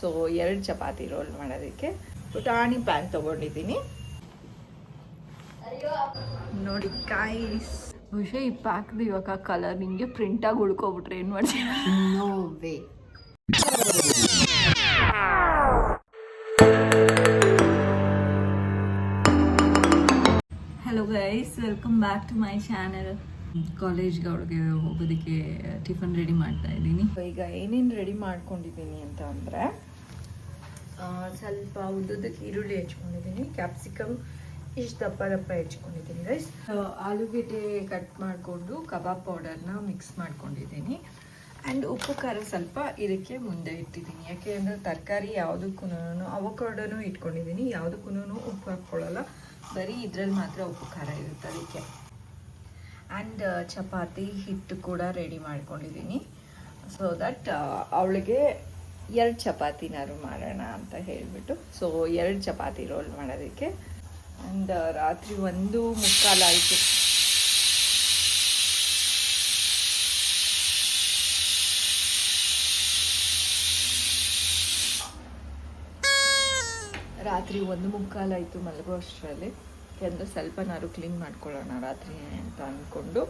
So 2 chapati roll ಮಾಡೋದಕ್ಕೆ ಪುಟಾಣಿ PAN ತೊಗೊಂಡಿದ್ದೀನಿ. ನೋಡಿ ಗೈಸ್, ಬಹುಶಃ ಈ ಪ್ಯಾಕ್ದು ಇವಾಗ ಕಲರ್ ನಿಮಗೆ ಪ್ರಿಂಟಾಗಿ ಉಳ್ಕೊಬಿಟ್ರೆ ಏನು ಮಾಡ್ತೀನಿ? No way. Hello guys, welcome back to my channel. ಕಾಲೇಜ್ಗೆ ಅವ್ಳಿಗೆ ಹೋಗೋದಕ್ಕೆ ಟಿಫನ್ ರೆಡಿ ಮಾಡ್ತಾ ಇದ್ದೀನಿ. ಈಗ ಏನೇನು ರೆಡಿ ಮಾಡ್ಕೊಂಡಿದ್ದೀನಿ ಅಂತ ಅಂದರೆ, ಸ್ವಲ್ಪ ಉದ್ದದಕ್ಕೆ ಈರುಳ್ಳಿ ಹೆಚ್ಕೊಂಡಿದ್ದೀನಿ, ಕ್ಯಾಪ್ಸಿಕಮ್ ಇಷ್ಟು ದಪ್ಪ ದಪ್ಪ ಹೆಚ್ಕೊಂಡಿದ್ದೀನಿ ಗೈಸ್. ಆಲೂಗೆಡ್ಡೆ ಕಟ್ ಮಾಡಿಕೊಂಡು ಕಬಾಬ್ ಪೌಡರ್ನ ಮಿಕ್ಸ್ ಮಾಡ್ಕೊಂಡಿದ್ದೀನಿ. ಆ್ಯಂಡ್ ಉಪ್ಪು ಖಾರ ಸ್ವಲ್ಪ ಇದಕ್ಕೆ ಮುಂದೆ ಇಟ್ಟಿದ್ದೀನಿ. ಯಾಕೆ ಅಂದರೆ ತರಕಾರಿ ಯಾವುದಕ್ಕೂ ಅವಕಾಡೋನು ಇಟ್ಕೊಂಡಿದ್ದೀನಿ, ಯಾವುದಕ್ಕೂ ಉಪ್ಪು ಹಾಕ್ಕೊಳ್ಳಲ್ಲ, ಬರೀ ಇದರಲ್ಲಿ ಮಾತ್ರ ಉಪ್ಪು ಖಾರ ಇರುತ್ತೆ ಅದಕ್ಕೆ. ಆ್ಯಂಡ್ ಚಪಾತಿ ಹಿಟ್ಟು ಕೂಡ ರೆಡಿ ಮಾಡ್ಕೊಂಡಿದ್ದೀನಿ. ಸೊ ದಟ್ ಅವಳಿಗೆ 2 ಚಪಾತಿನಾರು ಮಾಡೋಣ ಅಂತ ಹೇಳಿಬಿಟ್ಟು, ಸೊ 2 ಚಪಾತಿ ರೋಲ್ ಮಾಡೋದಕ್ಕೆ. ಆ್ಯಂಡ್ ರಾತ್ರಿ 1:45 ಆಯಿತು. ರಾತ್ರಿ 1:45 ಆಯಿತು ಮಲಗೋ ಅಷ್ಟರಲ್ಲಿ. ಯಾಕೆಂದರೆ ಸ್ವಲ್ಪನಾರು ಕ್ಲೀನ್ ಮಾಡ್ಕೊಳ್ಳೋಣ ರಾತ್ರಿ ಅಂತ ಅಂದ್ಕೊಂಡು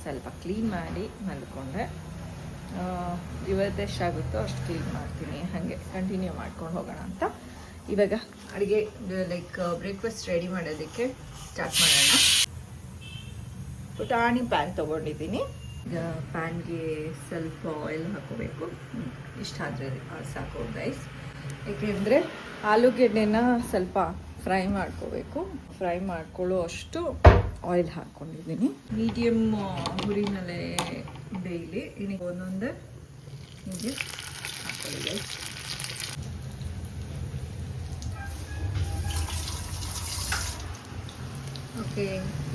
ಸ್ವಲ್ಪ ಕ್ಲೀನ್ ಮಾಡಿ ಮಲ್ಕೊಂಡೆ. ಇವತ್ತೆಷ್ಟಾಗುತ್ತೋ ಅಷ್ಟು ಕ್ಲೀನ್ ಮಾಡ್ತೀನಿ, ಹಾಗೆ ಕಂಟಿನ್ಯೂ ಮಾಡ್ಕೊಂಡು ಹೋಗೋಣ ಅಂತ. ಇವಾಗ ಅಡುಗೆ ಲೈಕ್ ಬ್ರೇಕ್ಫಾಸ್ಟ್ ರೆಡಿ ಮಾಡೋದಕ್ಕೆ ಸ್ಟಾರ್ಟ್ ಮಾಡೋಣ. ಪುಟಾಣಿ ಪ್ಯಾನ್ ತೊಗೊಂಡಿದ್ದೀನಿ. ಈಗ ಪ್ಯಾನ್ಗೆ ಸ್ವಲ್ಪ ಆಯಿಲ್ ಹಾಕೋಬೇಕು. ಇಷ್ಟಾದರೆ ಸಾಕು ಗೈಸ್. ಏಕೆಂದರೆ ಆಲೂಗೆಡ್ಡೆನ ಸ್ವಲ್ಪ ಫ್ರೈ ಮಾಡ್ಕೋಬೇಕು. ಫ್ರೈ ಮಾಡ್ಕೊಳ್ಳೋ ಅಷ್ಟು ಆಯಿಲ್ ಹಾಕ್ಕೊಂಡಿದ್ದೀನಿ. ಮೀಡಿಯಮ್ ಹುರಿನಲ್ಲೇ ಬೇಯಲಿ. ಇನ್ನೀಗ ಒಂದೊಂದೇ ಹೀಗೆ ಹಾಕೊಳ್ಳಿ. ಓಕೆ,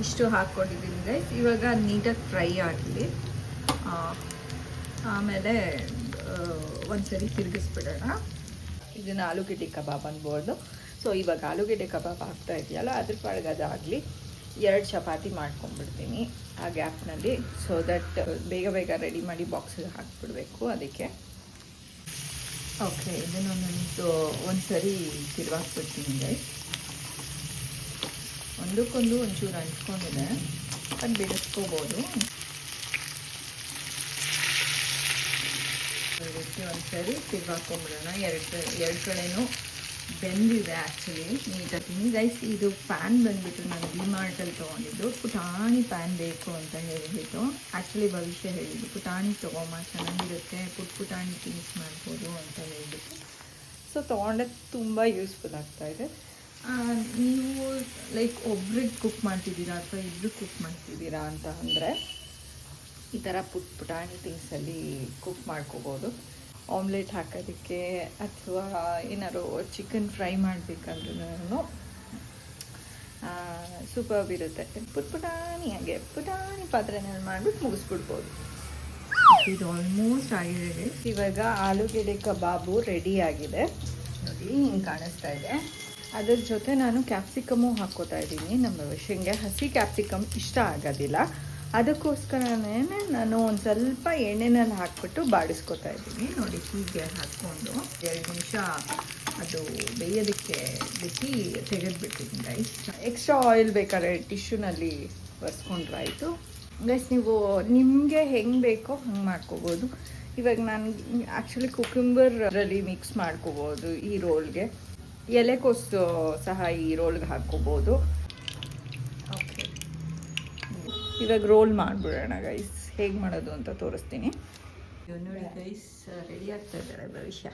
ಇಷ್ಟು ಹಾಕ್ಕೊಂಡಿದ್ದೀನಿ ಗೈಸ್. ಇವಾಗ ನೀಟಾಗಿ ಫ್ರೈ ಆಗಲಿ. ಆಮೇಲೆ ಒಂದ್ಸರಿ ತಿರುಗಿಸ್ಬಿಡೋಣ. ಇದನ್ನು ಆಲೂಗೆಡ್ಡೆ ಕಬಾಬ್ ಅನ್ಬೋದು. ಸೊ ಇವಾಗ ಆಲೂಗೆಡ್ಡೆ ಕಬಾಬ್ ಆಗ್ತಾ ಇದೆಯಲ್ಲ, ಅದ್ರ ಪಾಡಿಗೆ ಅದಾಗಲಿ 2 ಚಪಾತಿ ಮಾಡ್ಕೊಂಡ್ಬಿಡ್ತೀನಿ ಆ ಗ್ಯಾಪ್ನಲ್ಲಿ. ಸೊ ದಟ್ ಬೇಗ ಬೇಗ ರೆಡಿ ಮಾಡಿ ಬಾಕ್ಸಿಗೆ ಹಾಕ್ಬಿಡ್ಬೇಕು ಅದಕ್ಕೆ. ಓಕೆ, ಇದನ್ನೊಂದು ಒಂದ್ಸರಿ ತಿರುವಾಕ್ಬಿಡ್ತೀನಿ ಗೈಸ್. ಒಂದಕ್ಕೊಂದು ಒಂಚೂರು ಅಂಟ್ಕೊಂಡಿದೆ, ಅದು ಬಿಡಿಸ್ಕೋಬೋದು. ಒಂದ್ಸರಿ ತಿರ್ಗಾಕೊಂಡ್ಬಿಡೋಣ. ಎರಡು ಕಡೆನೂ ಬೆಂದಿದೆ ಆ್ಯಕ್ಚುಲಿ ನೀಟಾಗಿ ಗೈಸ್. ಇದು ಪ್ಯಾನ್ ಬಂದುಬಿಟ್ಟು ನಾನು ಡಿಮಾರ್ಟಲ್ಲಿ ತೊಗೊಂಡಿದ್ದು. ಪುಟಾಣಿ ಪ್ಯಾನ್ ಬೇಕು ಅಂತ ಹೇಳಿಬಿಟ್ಟು, ಆ್ಯಕ್ಚುಲಿ ಭವಿಷ್ಯ ಹೇಳಿದ್ದು ಪುಟಾಣಿ ತೊಗೊಂಬ ಚೆನ್ನಾಗಿರುತ್ತೆ, ಪುಟಾಣಿ ಥಿಂಗ್ಸ್ ಮಾಡ್ಬೋದು ಅಂತ ಹೇಳಿಬಿಟ್ಟು. ಸೊ ತೊಗೊಂಡೆ, ತುಂಬ ಯೂಸ್ಫುಲ್ ಆಗ್ತಾಯಿದೆ. ನೀವು ಲೈಕ್ ಒಬ್ರಿಗೆ ಕುಕ್ ಮಾಡ್ತಿದ್ದೀರಾ ಅಥವಾ ಇಬ್ಬರು ಕುಕ್ ಮಾಡ್ತಿದ್ದೀರಾ ಅಂತ ಅಂದರೆ ಈ ಥರ ಪುಟಾಣಿ ಥಿಂಗ್ಸಲ್ಲಿ ಕುಕ್ ಮಾಡ್ಕೋಬೋದು. ಆಮ್ಲೆಟ್ ಹಾಕೋದಕ್ಕೆ ಅಥವಾ ಏನಾದ್ರು ಚಿಕನ್ ಫ್ರೈ ಮಾಡಬೇಕಂದ್ರೂ ಸೂಪರ್ ಇರುತ್ತೆ. ಪುಟಾಣಿ ಪಾತ್ರೆನಲ್ಲಿ ಮಾಡಿಬಿಟ್ಟು ಮುಗಿಸ್ಬಿಡ್ಬೋದು. ಇದು ಆಲ್ಮೋಸ್ಟ್ ಆಗಿದೆ. ಇವಾಗ ಆಲೂಗೆಡ್ಡೆ ಕಬಾಬು ರೆಡಿ ಆಗಿದೆ ನೋಡಿ, ಹಿಂಗೆ ಕಾಣಿಸ್ತಾ ಇದೆ. ಅದ್ರ ಜೊತೆ ನಾನು ಕ್ಯಾಪ್ಸಿಕಮ್ಮು ಹಾಕ್ಕೋತಾ ಇದ್ದೀನಿ. ನಮ್ಮ ವಿಷಯಂಗೆ ಹಸಿ ಕ್ಯಾಪ್ಸಿಕಮ್ ಇಷ್ಟ ಆಗೋದಿಲ್ಲ, ಅದಕ್ಕೋಸ್ಕರನೇ ನಾನು ಒಂದು ಸ್ವಲ್ಪ ಎಣ್ಣೆನಲ್ಲಿ ಹಾಕ್ಬಿಟ್ಟು ಬಾಡಿಸ್ಕೊತಾ ಇದ್ದೀನಿ. ನೋಡಿ, ಹೀಗೆ ಹಾಕ್ಕೊಂಡು 2 ನಿಮಿಷ ಅದು ಬೇಯೋದಕ್ಕೆ ಬಿಟ್ಟು ತೆಗೆದುಬಿಟ್ಟಿದ್ದೀನಿ ಗೈಸ್. ಎಕ್ಸ್ಟ್ರಾ ಆಯಿಲ್ ಬೇಕಾದ್ರೆ ಟಿಶ್ಯೂನಲ್ಲಿ ಒರೆಸ್ಕೊಂಡ್ರೆ ಆಯಿತು ಗೈಸ್. ನೀವು ನಿಮಗೆ ಹೆಂಗೆ ಬೇಕೋ ಹಂಗೆ ಮಾಡ್ಕೋಬೋದು. ಇವಾಗ ನಾನು ಆ್ಯಕ್ಚುಲಿ ಕುಕುಂಬರಲ್ಲಿ ಮಿಕ್ಸ್ ಮಾಡ್ಕೋಬೋದು ಈ ರೋಲ್ಗೆ. ಎಲೆಕೋಸು ಸಹ ಈ ರೋಲ್ಗೆ ಹಾಕ್ಕೋಬೋದು. ಓಕೆ, ಇವಾಗ ರೋಲ್ ಮಾಡಿಬಿಡೋಣ ಗೈಸ್. ಹೇಗೆ ಮಾಡೋದು ಅಂತ ತೋರಿಸ್ತೀನಿ. ನೋಡಿ ಗೈಸ್, ರೆಡಿ ಆಗ್ತಾ ಇದ್ದಾರೆ ಭವಿಷ್ಯ.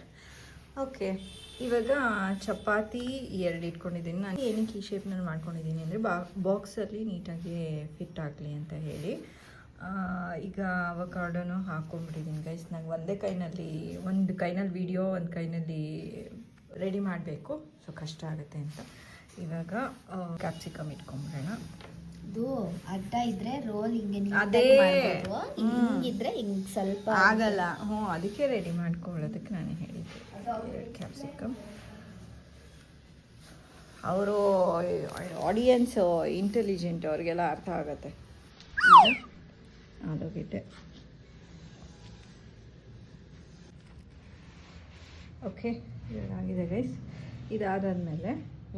ಓಕೆ, ಇವಾಗ ಚಪಾತಿ 2 ಇಟ್ಕೊಂಡಿದ್ದೀನಿ. ನಾನು ಏನಕ್ಕೆ ಈ ಶೇಪ್ನಲ್ಲಿ ಮಾಡ್ಕೊಂಡಿದ್ದೀನಿ ಅಂದರೆ ಬಾಕ್ಸಲ್ಲಿ ನೀಟಾಗಿ ಫಿಟ್ ಆಗಲಿ ಅಂತ ಹೇಳಿ. ಈಗ ಅವಕಾಡೋನು ಹಾಕ್ಕೊಂಡ್ಬಿಟ್ಟಿದ್ದೀನಿ ಗೈಸ್. ನಂಗೆ ಒಂದು ಕೈನಲ್ಲಿ ವೀಡಿಯೋ, ಒಂದು ಕೈನಲ್ಲಿ ರೆಡಿ ಮಾಡಬೇಕು, ಸೊ ಕಷ್ಟ ಆಗುತ್ತೆ ಅಂತ. ಇವಾಗ ಕ್ಯಾಪ್ಸಿಕಮ್ ಇಟ್ಕೊಂಡ್ಬಿಡೋಣ. ಇದು ಅಡ್ಡ ಇದ್ರೆ ರೋಲ್ ಹಿಂಗೆ ಅದೇ ಹಿಂಗಿದ್ರೆ ಹಿಂಗೆ ಸ್ವಲ್ಪ ಆಗಲ್ಲ. ಅದಕ್ಕೆ ರೆಡಿ ಮಾಡ್ಕೊಳ್ಳೋದಕ್ಕೆ ನಾನು ಹೇಳಿದ್ದೆ. 2 ಕ್ಯಾಪ್ಸಿಕಮ್. ಅವರು ಆಡಿಯನ್ಸ್ ಇಂಟೆಲಿಜೆಂಟ್, ಅವ್ರಿಗೆಲ್ಲ ಅರ್ಥ ಆಗುತ್ತೆ. ಆಲೂಗೆಡ್ಡೆ ಓಕೆ ಇದಾಗಿದೆ ಗೈಸ್. ಇದಾದಾದಮೇಲೆ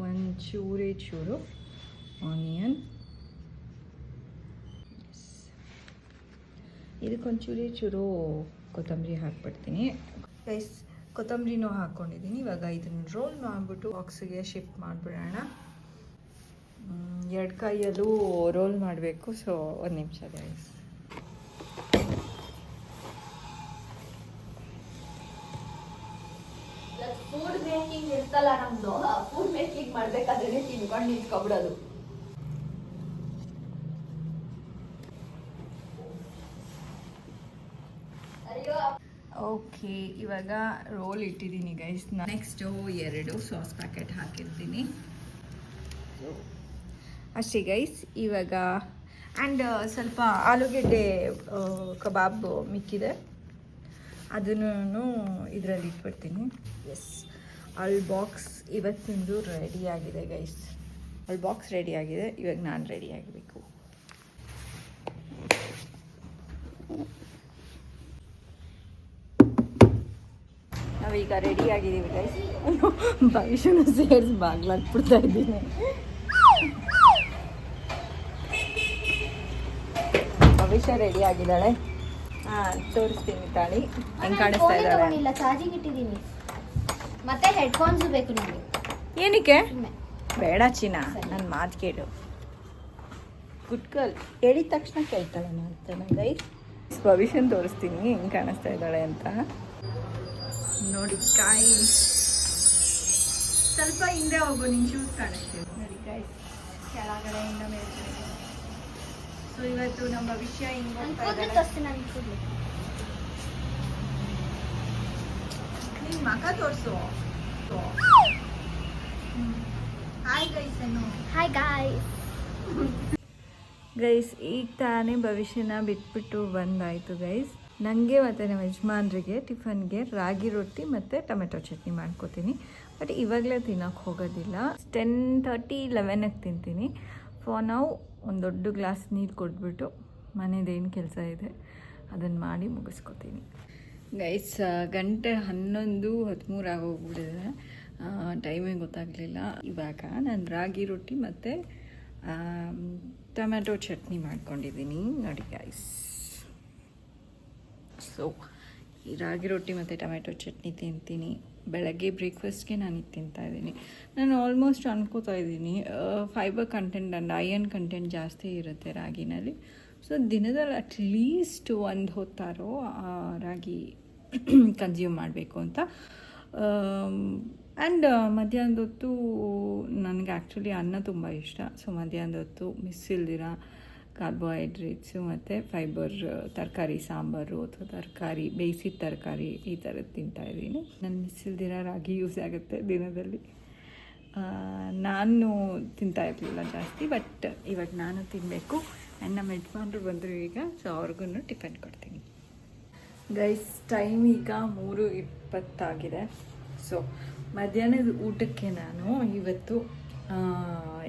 ಒಂದು ಚೂರು ಆನಿಯನ್, ಇದಕ್ಕೊಂದು ಚೂರು ಕೊತ್ತಂಬರಿ ಹಾಕ್ಬಿಡ್ತೀನಿ ಗೈಸ್. ಕೊತ್ತಂಬರಿನೂ ಹಾಕ್ಕೊಂಡಿದ್ದೀನಿ. ಇವಾಗ ಇದನ್ನು ರೋಲ್ ಮಾಡಿಬಿಟ್ಟು ಬಾಕ್ಸಿಗೆ ಶಿಫ್ಟ್ ಮಾಡಿಬಿಡೋಣ. 2 ಕೈಯಲ್ಲೂ ರೋಲ್ ಮಾಡಬೇಕು. ಸೊ 1 ನಿಮಿಷ ಗೈಸ್. ಫುಡ್ ಮೇಕಿಂಗ್ ಇರ್ತಲ್ಲ ನಮ್ದು, ಫುಡ್ ಮೇಕಿಂಗ್ ಮಾಡ್ಬೇಕಾದ್ರೆ ತಿನ್ಕೊಂಡು ನಿಂತ್ಕೊಬಿಡೋದು. ಓಕೆ, ಇವಾಗ ರೋಲ್ ಇಟ್ಟಿದ್ದೀನಿ ಗೈಸ್. ನೆಕ್ಸ್ಟು 2 ಸಾಸ್ ಪ್ಯಾಕೆಟ್ ಹಾಕಿರ್ತೀನಿ. ಅಷ್ಟೇ ಗೈಸ್. ಇವಾಗ ಆ್ಯಂಡ್ ಸ್ವಲ್ಪ ಆಲೂಗೆಡ್ಡೆ ಕಬಾಬ್ ಮಿಕ್ಕಿದೆ, ಅದನ್ನು ಇದರಲ್ಲಿ ಇಟ್ಬಿಡ್ತೀನಿ. ಎಸ್, ಬಾಕ್ಸ್ ಇವತ್ತಿಂದು ರೆಡಿಯಾಗಿದೆ ಗೈಸ್. ಬಾಕ್ಸ್ ರೆಡಿಯಾಗಿದೆ. ಇವಾಗ ನಾನು ರೆಡಿ ಆಗಬೇಕು. ನಾವೀಗ ರೆಡಿ ಆಗಿದ್ದೀವಿ ಗೈಸ್. ಭವಿಷ್ಯನ ಸೇರಿಸಿ ಬಾಗ್ಲಾಕ್ಬಿಡ್ತಾ ಇದ್ದೀನಿ. ಭವಿಷ್ಯ ರೆಡಿ ಆಗಿದ್ದಾಳೆ. ತೋರಿಸ್ತೀನಿ ತಾಳಿ ಹೆಂಗೆ ಕಾಣಿಸ್ತಾ ಇದ್ದಾಳೆ. ಇಲ್ಲ, ಚಾರ್ಜಿಂಗ್ ಇಟ್ಟಿದ್ದೀನಿ. ಮತ್ತೆ ಹೆಡ್ಫೋನ್ಸ್ ಬೇಕು ನಿಮಗೆ. ಏನಕ್ಕೆ? ಬೇಡ ಚಿನ್ನ, ನನ್ನ ಮಾತು ಕೇಳು. Good girl. ಹೇಳಿದ ತಕ್ಷಣ ಕೇಳ್ತಾಳೆ ಮಾಡ್ತಾನೆ ಗೈಸ್. ಭವಿಷ್ಯನ ತೋರಿಸ್ತೀನಿ ಹೆಂಗೆ ಕಾಣಿಸ್ತಾ ಇದ್ದಾಳೆ ಅಂತ. ನೋಡಿ ಕಾಯಿ ಸ್ವಲ್ಪ ಹಿಂದೆ ಹೋಗು, ನಿನ್ನ ಶೂಸ್ ಕಾಣಿಸ್ತೀವಿ. ನೋಡಿ ಕಾಯಿ ಕೆಳಗಡೆಯಿಂದ ಮೇಲ್ಗಡೆ. ಸೊ ಇವತ್ತು ನಮ್ಮ ವಿಷಯ ಹಿಂಗೆ ಹೋಗ್ತಾ ಇದ್ದಾಳೆ. ನಿನ್ನ ಮಗ ತೋರಿಸು. ಹಾಯ್ ಗೈಸ್ ಅನ್ನು. Hi guys. ಗೈಸ್ ಈಗ ತಾನೇ ಭವಿಷ್ಯನ ಬಿಟ್ಬಿಟ್ಟು ಬಂದಾಯಿತು ಗೈಸ್. ನನಗೆ ಮತ್ತು ನಮ್ಮ ಯಜಮಾನ್ರಿಗೆ ಟಿಫನ್ಗೆ ರಾಗಿ ರೊಟ್ಟಿ ಮತ್ತು ಟೊಮೆಟೊ ಚಟ್ನಿ ಮಾಡ್ಕೋತೀನಿ. ಬಟ್ ಇವಾಗಲೇ ತಿನ್ನೋಕ್ಕೆ ಹೋಗೋದಿಲ್ಲ. 10:30, 11ಕ್ಕೆ ತಿಂತೀನಿ. ಫಾರ್ ನಾವು ಒಂದು ದೊಡ್ಡ ಗ್ಲಾಸ್ ನೀರು ಕೊಟ್ಬಿಟ್ಟು ಮನೇದೇನು ಕೆಲಸ ಇದೆ ಅದನ್ನು ಮಾಡಿ ಮುಗಿಸ್ಕೊತೀನಿ ಗೈಸ್. ಗಂಟೆ 11:13 ಆಗೋಗ್ಬಿಟ್ಟಿದೆ. ಟೈಮೇ ಗೊತ್ತಾಗಲಿಲ್ಲ. ಇವಾಗ ನಾನು ರಾಗಿ ರೊಟ್ಟಿ ಮತ್ತು ಟೊಮೆಟೊ ಚಟ್ನಿ ಮಾಡ್ಕೊಂಡಿದ್ದೀನಿ ನೋಡಿ ಗೈಸ್. ಸೊ ಈ ರಾಗಿ ರೊಟ್ಟಿ ಮತ್ತು ಟೊಮೆಟೊ ಚಟ್ನಿ ತಿಂತೀನಿ. ಬೆಳಗ್ಗೆ ಬ್ರೇಕ್ಫಾಸ್ಟ್ಗೆ ನಾನು ಇದು ತಿಂತಾಯಿದ್ದೀನಿ. ನಾನು ಆಲ್ಮೋಸ್ಟ್ ಅನ್ಕೋತಾ ಇದ್ದೀನಿ fibre content and iron content ಜಾಸ್ತಿ ಇರುತ್ತೆ ರಾಗಿನಲ್ಲಿ. ಸೊ ದಿನದಲ್ಲಿ ಅಟ್ಲೀಸ್ಟ್ 1 ಹೊತ್ತಾರೋ ರಾಗಿ ಕನ್ಸ್ಯೂಮ್ ಮಾಡಬೇಕು ಅಂತ. ಆ್ಯಂಡ್ ಮಧ್ಯಾಹ್ನದ ಹೊತ್ತು ನನಗೆ ಆ್ಯಕ್ಚುಲಿ ಅನ್ನ ತುಂಬ ಇಷ್ಟ. ಸೊ ಮಧ್ಯಾಹ್ನದ ಹೊತ್ತು ಮಿಸ್ ಇಲ್ದಿರ ಕಾರ್ಬೋಹೈಡ್ರೇಟ್ಸು ಮತ್ತು ಫೈಬರ್, ತರಕಾರಿ ಸಾಂಬಾರು ಅಥವಾ ತರಕಾರಿ, ಬೇಯಿಸಿದ ತರಕಾರಿ ಈ ಥರದ್ದು ತಿಂತಾಯಿದ್ದೀನಿ. ನಾನು ಮಿಸ್ ಇಲ್ದಿರ ರಾಗಿ ಯೂಸ್ ಆಗುತ್ತೆ ದಿನದಲ್ಲಿ. ನಾನು ತಿಂತಾ ಇರಲಿಲ್ಲ ಜಾಸ್ತಿ, ಬಟ್ ಇವಾಗ ನಾನು ತಿನ್ನಬೇಕು. ಆ್ಯಂಡ್ ನಮ್ಮ ಯಜಮಾನ್ರು ಬಂದರು ಈಗ. ಸೊ ಅವ್ರಿಗೂ ಟಿಫನ್ ಕೊಡ್ತೀನಿ ಗೈಸ್. ಟೈಮ್ ಈಗ 3:20 ಆಗಿದೆ. ಸೊ ಮಧ್ಯಾಹ್ನದ ಊಟಕ್ಕೆ ನಾನು ಇವತ್ತು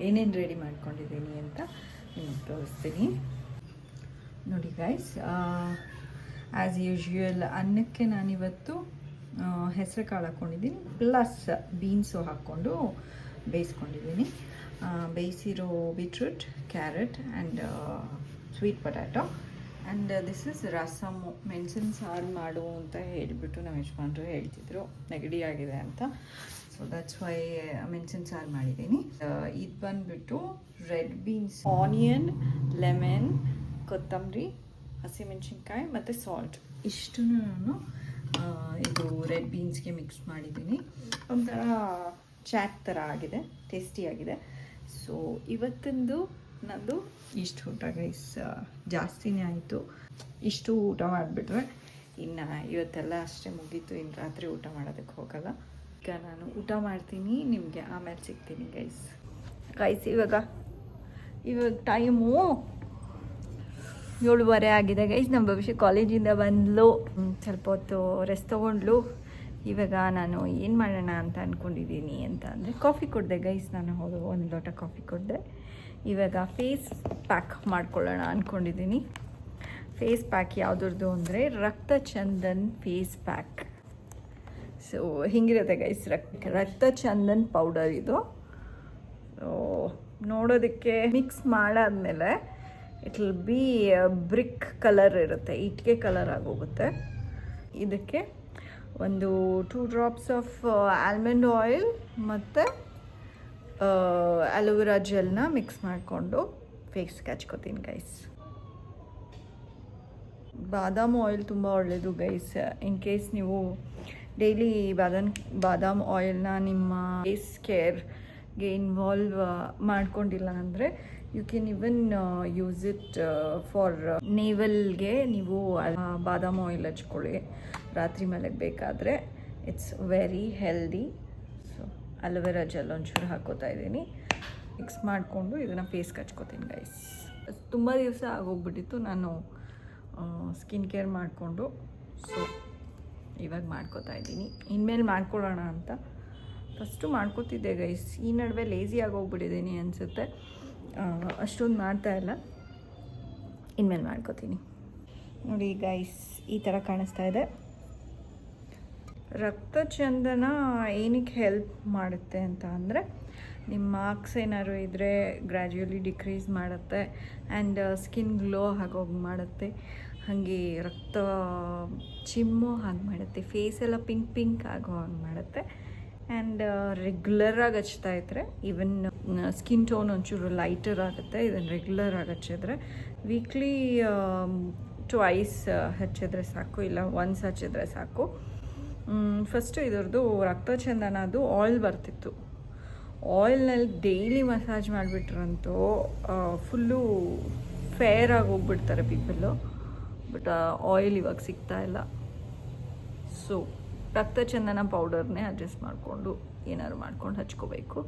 ಏನೇನು ರೆಡಿ ಮಾಡ್ಕೊಂಡಿದ್ದೀನಿ ಅಂತ ನಿಮಗೆ ತೋರಿಸ್ತೀನಿ ನೋಡಿ ಗೈಸ್. ಆ್ಯಸ್ ಯೂಶ್ವಲ್ ಅನ್ನಕ್ಕೆ ನಾನಿವತ್ತು ಹೆಸರು ಕಾಳು ಹಾಕ್ಕೊಂಡಿದ್ದೀನಿ, ಪ್ಲಸ್ ಬೀನ್ಸು ಹಾಕ್ಕೊಂಡು ಬೇಯಿಸ್ಕೊಂಡಿದ್ದೀನಿ. ಬೇಯಿಸಿರೋ beetroot, carrot and sweet potato. And this is rasam. ಮೆಣಸಿನ ಸಾರು ಮಾಡು ಅಂತ ಹೇಳಿಬಿಟ್ಟು ನಮ್ಮ ಯಜಮಾನ್ರು ಹೇಳ್ತಿದ್ರು, ನೆಗಡಿ ಆಗಿದೆ ಅಂತ. ಸೊ ದಟ್ಸ್ ವೈ ಮೆಣಸಿನ ಸಾರು ಮಾಡಿದ್ದೀನಿ. ಇದು ಬಂದುಬಿಟ್ಟು ರೆಡ್ ಬೀನ್ಸ್, ಆನಿಯನ್, ಲೆಮನ್, ಕೊತ್ತಂಬರಿ, ಹಸಿಮೆಣಸಿನ್ಕಾಯಿ ಮತ್ತು ಸಾಲ್ಟ್ ಇಷ್ಟೂ ನಾನು ಇದು ರೆಡ್ ಬೀನ್ಸ್ಗೆ ಮಿಕ್ಸ್ ಮಾಡಿದ್ದೀನಿ. ಒಂಥರ ಚಾಟ್ ಥರ ಆಗಿದೆ, ಟೇಸ್ಟಿಯಾಗಿದೆ. ಸೊ ಇವತ್ತಿಂದು ನಂದು ಇಷ್ಟು ಊಟ ಗೈಸ್. ಜಾಸ್ತಿನೇ ಆಯಿತು. ಇಷ್ಟು ಊಟ ಮಾಡಿಬಿಟ್ರೆ ಇನ್ನು ಇವತ್ತೆಲ್ಲ ಅಷ್ಟೇ ಮುಗೀತು. ಇನ್ನು ರಾತ್ರಿ ಊಟ ಮಾಡೋದಕ್ಕೆ ಹೋಗಲ್ಲ. ಈಗ ನಾನು ಊಟ ಮಾಡ್ತೀನಿ, ನಿಮಗೆ ಆಮೇಲೆ ಸಿಗ್ತೀನಿ ಗೈಸ್. ಇವಾಗ ಟೈಮು 7:15 ಆಗಿದೆ ಗೈಸ್. ನಮ್ಮ ಭವಿಷ್ಯ ಕಾಲೇಜಿಂದ ಬಂದಳು, ಸ್ವಲ್ಪ ಹೊತ್ತು ರೆಸ್ಟ್ ತೊಗೊಂಡ್ಲು. ಇವಾಗ ನಾನು ಏನು ಮಾಡೋಣ ಅಂತ ಅಂದ್ಕೊಂಡಿದ್ದೀನಿ ಅಂತ ಅಂದರೆ ಕಾಫಿ ಕೊಡಿದೆ ಗೈಸ್. ನಾನು ಒಂದು ಲೋಟ ಕಾಫಿ ಕೊಡಿದೆ. ಇವಾಗ ಫೇಸ್ ಪ್ಯಾಕ್ ಮಾಡ್ಕೊಳ್ಳೋಣ ಅಂದ್ಕೊಂಡಿದ್ದೀನಿ. ಫೇಸ್ ಪ್ಯಾಕ್ ಯಾವುದ್ರದ್ದು ಅಂದರೆ ರಕ್ತ ಚಂದನ್ ಫೇಸ್ ಪ್ಯಾಕ್. ಸೊ ಹಿಂಗಿರುತ್ತೆ ಗೈಸ್ ರಕ್ತ ಚಂದನ್ ಪೌಡರ್ ಇದು. ಸೊ ನೋಡೋದಕ್ಕೆ ಮಿಕ್ಸ್ ಮಾಡಾದ್ಮೇಲೆ it will be brick colour ಇರುತ್ತೆ, ಇಟ್ಟಿಗೆ ಕಲರ್ ಆಗೋಗುತ್ತೆ. ಇದಕ್ಕೆ ಒಂದು 2 ಡ್ರಾಪ್ಸ್ ಆಫ್ ಆಲ್ಮಂಡ್ ಆಯಿಲ್ ಮತ್ತು ಅಲೋವೆರಾ ಜೆಲ್ನ ಮಿಕ್ಸ್ ಮಾಡಿಕೊಂಡು ಫೇಸ್ಗೆ ಹಚ್ಕೋತೀನಿ ಗೈಸ್. ಬಾದಾಮ್ ಆಯಿಲ್ ತುಂಬ ಒಳ್ಳೆಯದು ಗೈಸ್. ಇನ್ ಕೇಸ್ ನೀವು ಡೈಲಿ ಬಾದಾಮ್ ಆಯಿಲ್ನ ನಿಮ್ಮ ಫೇಸ್ ಕೇರ್ಗೆ ಇನ್ವಾಲ್ವ್ ಮಾಡ್ಕೊಂಡಿಲ್ಲ ಅಂದರೆ you can even use it for ನೇವಲ್ಗೆ. ನೀವು ಬಾದಾಮ್ ಆಯಿಲ್ ಹಚ್ಕೊಳ್ಳಿ ರಾತ್ರಿ ಮಲಗಬೇಕಾದ್ರೆ, it's very healthy. So aloe vera gel ಒಂಚೂರು ಹಾಕೋತಾ ಇದ್ದೀನಿ, ಮಿಕ್ಸ್ ಮಾಡಿಕೊಂಡು ಇದನ್ನು ಫೇಸ್ಗೆ ಹಚ್ಕೋತೀನಿ ಗೈಸ್. ತುಂಬ ದಿವಸ ಆಗೋಗ್ಬಿಟ್ಟಿತ್ತು ನಾನು ಸ್ಕಿನ್ ಕೇರ್ ಮಾಡಿಕೊಂಡು. ಸೊ ಇವಾಗ ಮಾಡ್ಕೋತಾ ಇದ್ದೀನಿ, ಇನ್ಮೇಲೆ ಮಾಡ್ಕೊಳ್ಳೋಣ ಅಂತ. ಫಸ್ಟು ಮಾಡ್ಕೋತಿದ್ದೆ ಗೈಸ್, ಈ ನಡುವೆ ಲೇಸಿ ಆಗೋಗ್ಬಿಟ್ಟಿದ್ದೀನಿ ಅನಿಸುತ್ತೆ, ಅಷ್ಟೊಂದು ಮಾಡ್ತಾಯಿಲ್ಲ. ಇನ್ಮೇಲೆ ಮಾಡ್ಕೋತೀನಿ. ನೋಡಿ ಗೈಸ್, ಈ ಥರ ಕಾಣಿಸ್ತಾ ಇದೆ. ರಕ್ತ ಚಂದನ ಏನಕ್ಕೆ ಹೆಲ್ಪ್ ಮಾಡುತ್ತೆ ಅಂತ ಅಂದರೆ, ನಿಮ್ಮ ಮಾರ್ಕ್ಸ್ ಏನಾದ್ರು ಇದ್ದರೆ ಗ್ರ್ಯಾಜುಯಲಿ ಡಿಕ್ರೀಸ್ ಮಾಡುತ್ತೆ ಆ್ಯಂಡ್ ಸ್ಕಿನ್ ಗ್ಲೋ ಆಗೋಗಿ ಮಾಡುತ್ತೆ. ಹಾಗೆ ರಕ್ತ ಚಿಮ್ಮೋ ಹಾಗೆ ಮಾಡುತ್ತೆ, ಫೇಸೆಲ್ಲ ಪಿಂಕ್ ಆಗೋ ಹಾಗೆ ಮಾಡುತ್ತೆ. ಆ್ಯಂಡ್ ರೆಗ್ಯುಲರಾಗಿ ಹಚ್ತಾ ಇದ್ದರೆ ಈವನ್ ಸ್ಕಿನ್ ಟೋನ್ ಒಂಚೂರು ಲೈಟರ್ ಆಗುತ್ತೆ. ಇದನ್ನು ರೆಗ್ಯುಲರಾಗಿ ಹಚ್ಚಿದ್ರೆ ವೀಕ್ಲಿ ಟ್ವೈಸ್ ಹಚ್ಚಿದ್ರೆ ಸಾಕು, ಇಲ್ಲ ಒನ್ಸ್ ಹಚ್ಚಿದ್ರೆ ಸಾಕು. ಫಸ್ಟು ಇದರದ್ದು ರಕ್ತ ಚಂದನದು ಆಯಿಲ್ ಬರ್ತಿತ್ತು, ಆಯಿಲ್ನಲ್ಲಿ ಡೈಲಿ ಮಸಾಜ್ ಮಾಡಿಬಿಟ್ರಂತೂ ಫುಲ್ಲು ಫೇರ್ ಆಗಿ ಹೋಗ್ಬಿಡ್ತಾರೆ ಪೀಪಲ್ಲು. ಬಟ್ ಆಯಿಲ್ ಇವಾಗ ಸಿಗ್ತಾ ಇಲ್ಲ. ಸೊ ರಕ್ತ ಚಂದನ ಪೌಡರ್ನೇ ಅಡ್ಜಸ್ಟ್ ಮಾಡಿಕೊಂಡು ಏನಾದ್ರು ಮಾಡ್ಕೊಂಡು ಹಚ್ಕೋಬೇಕು.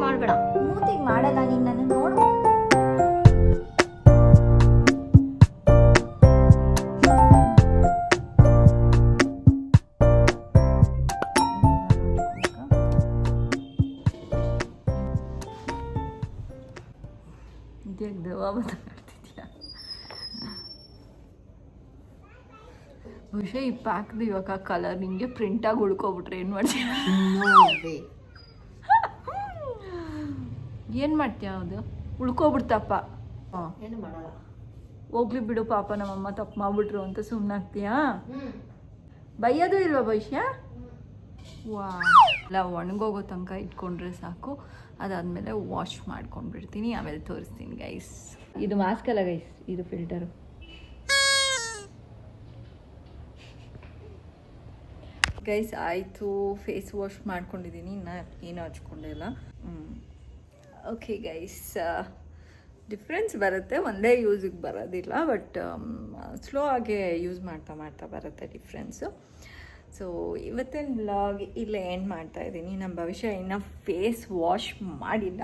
ಮಾಡಬೇಡ, ಮೂತಿಗೆ ಮಾಡಲ್ಲ, ನಿನ್ನನ್ನು ನೋಡು. ಬಹುಶಃ ಈ ಪ್ಯಾಕ್ದು ಇವಾಗ ಕಲರ್ ನಿಮಗೆ ಪ್ರಿಂಟಾಗಿ ಉಳ್ಕೊಬಿಟ್ರೆ ಏನು ಮಾಡ್ತೀಯ? ಏನು ಮಾಡ್ತೀಯ? ಅದು ಉಳ್ಕೊಬಿಡ್ತಪ್ಪ. ಏನು ಮಾಡಲ್ಲ, ಹೋಗ್ಲಿ ಬಿಡು, ಪಾಪ ನಮ್ಮಮ್ಮ ತಪ್ಪು ಮಾಡ್ಬಿಟ್ರು ಅಂತ ಸುಮ್ಮನಾಗ್ತೀಯಾ? ಬೈಯೋದು ಇಲ್ವಾ ಭವಿಷ್ಯ? ವಾ, ಎಲ್ಲ ಒಣಗೋಗೋ ತನಕ ಇಟ್ಕೊಂಡ್ರೆ ಸಾಕು. ಅದಾದಮೇಲೆ ವಾಶ್ ಮಾಡ್ಕೊಂಡ್ಬಿಡ್ತೀನಿ, ಆಮೇಲೆ ತೋರಿಸ್ತೀನಿ ಗೈಸ್. ಇದು ಮಾಸ್ಕ್ ಅಲ್ಲ ಗೈಸ್, ಇದು ಫಿಲ್ಟರು. ಗೈಸ್ ಆಯಿತು, ಫೇಸ್ ವಾಶ್ ಮಾಡ್ಕೊಂಡಿದ್ದೀನಿ, ಇನ್ನು ಏನು ಹಚ್ಕೊಂಡಿಲ್ಲ. ಓಕೆ ಗೈಸ್, ಡಿಫ್ರೆನ್ಸ್ ಬರುತ್ತೆ, ಒಂದೇ ಯೂಸಿಗೆ ಬರೋದಿಲ್ಲ, ಬಟ್ ಸ್ಲೋ ಆಗಿ ಯೂಸ್ ಮಾಡ್ತಾ ಬರುತ್ತೆ ಡಿಫ್ರೆನ್ಸು. ಸೊ ಇವತ್ತಿನ ಬ್ಲಾಗ್ ಇಲ್ಲೇ ಎಂಡ್ ಮಾಡ್ತಾಯಿದ್ದೀನಿ. ನಮ್ಮ ಭವಿಷ್ಯ ಇನ್ನೂ ಫೇಸ್ ವಾಶ್ ಮಾಡಿಲ್ಲ.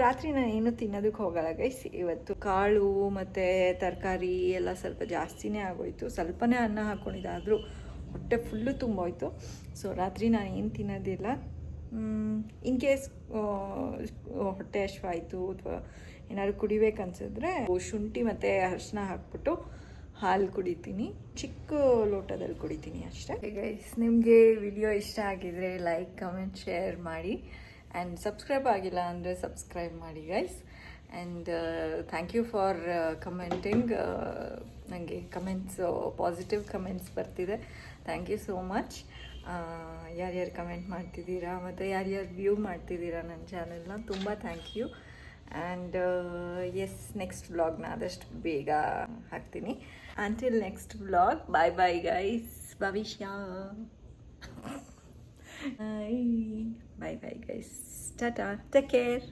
ರಾತ್ರಿ ನಾನು ಏನು ತಿನ್ನೋದಕ್ಕೆ ಹೋಗಲ್ಲ ಗೈಸ್. ಇವತ್ತು ಕಾಳು ಮತ್ತು ತರಕಾರಿ ಎಲ್ಲ ಸ್ವಲ್ಪ ಜಾಸ್ತಿನೇ ಆಗೋಯ್ತು. ಸ್ವಲ್ಪನೇ ಅನ್ನ ಹಾಕ್ಕೊಂಡಿದ್ದಾದರೂ ಹೊಟ್ಟೆ ಫುಲ್ಲು ತುಂಬೋಯ್ತು. ಸೊ ರಾತ್ರಿ ನಾನು ಏನು ತಿನ್ನೋದಿಲ್ಲ. ಇನ್ ಕೇಸ್ ಹೊಟ್ಟೆ ಹಶ್ವಾಯಿತು ಅಥವಾ ಏನಾದ್ರು ಕುಡಿಬೇಕನ್ಸಿದ್ರೆ ಶುಂಠಿ ಮತ್ತು ಅರಿಶಿನ ಹಾಕ್ಬಿಟ್ಟು ಹಾಲು ಕುಡಿತೀನಿ, ಚಿಕ್ಕ ಲೋಟದಲ್ಲಿ ಕುಡಿತೀನಿ ಅಷ್ಟೇ. ಗೈಸ್, ನಿಮಗೆ ವಿಡಿಯೋ ಇಷ್ಟ ಆಗಿದರೆ ಲೈಕ್, ಕಮೆಂಟ್, ಶೇರ್ ಮಾಡಿ. ಆ್ಯಂಡ್ ಸಬ್ಸ್ಕ್ರೈಬ್ ಆಗಿಲ್ಲ ಅಂದರೆ ಸಬ್ಸ್ಕ್ರೈಬ್ ಮಾಡಿ guys. And thank you for commenting. ನನಗೆ ಕಮೆಂಟ್ಸು, ಪಾಸಿಟಿವ್ ಕಮೆಂಟ್ಸ್ ಬರ್ತಿದೆ. Thank you so much. ಯಾರ್ಯಾರು ಕಮೆಂಟ್ ಮಾಡ್ತಿದ್ದೀರಾ ಮತ್ತು ಯಾರ್ಯಾರು ವ್ಯೂ ಮಾಡ್ತಿದ್ದೀರಾ ನನ್ನ ಚಾನೆಲ್ನ, ತುಂಬ thank you. And yes, next ವ್ಲಾಗ್ನ ಆದಷ್ಟು ಬೇಗ ಹಾಕ್ತೀನಿ. Until next vlog, bye bye guys. Bhavishya bye bye guys, tata, take care.